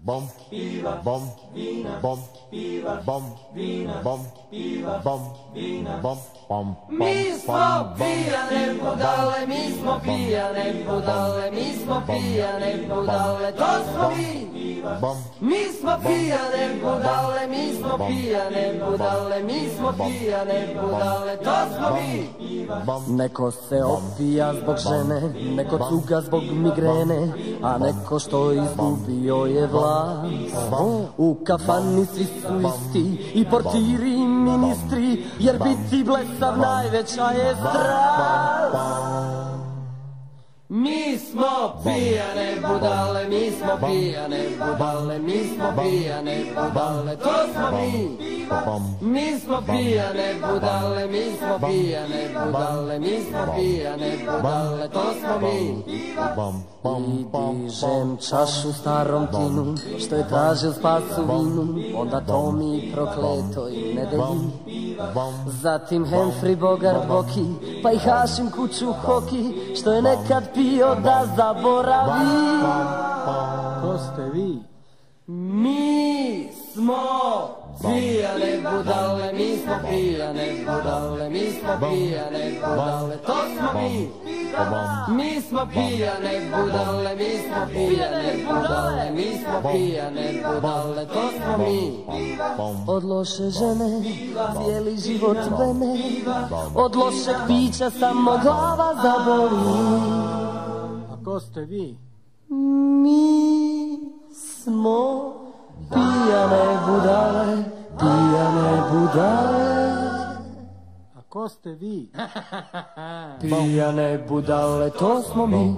bom, piva, bom, vina, bom, piva, bom, vina, bom, piva, bom, vina, bom, bom. Mi smo pijane budale, mi smo pijane budale, mi smo pijane budale, to smo mi. Mi smo pijane budale, mi smo pijane budale, mi smo pijane budale, to smo mi. Neko se opija zbog žene, neko cuga zbog migrene, a neko što izgubio je vlast. U kafani svi su isti, i portiri i ministri, jer biti blesav najveća je strast. Mi smo pijane budale, mi smo pijane budale, mi smo pijane budale, to smo mi. Mi smo pijane budale, mi smo pijane budale, mi smo pijane budale, to smo mi. I dižem čašu starom tinu, što je tražio spas u vinu, onda to mi prokletoj nedelji. Zatim Henfri Bogar Boki, pa i Hašim kuću Hoki, što je nekad pio da zaboravi. Ko ste vi? Mi smo pijane budale, mi smo pijane budale, mi smo pijane budale, to smo mi. Mi smo pijane budale, mi smo pijane budale, mi smo pijane budale, to smo mi. Od loše žene cijeli život vene, od lošeg pića samo glava zaboli. A ko ste vi? Mi smo pijane budale, pijane budale. A ko ste vi? Pijane budale, to smo mi.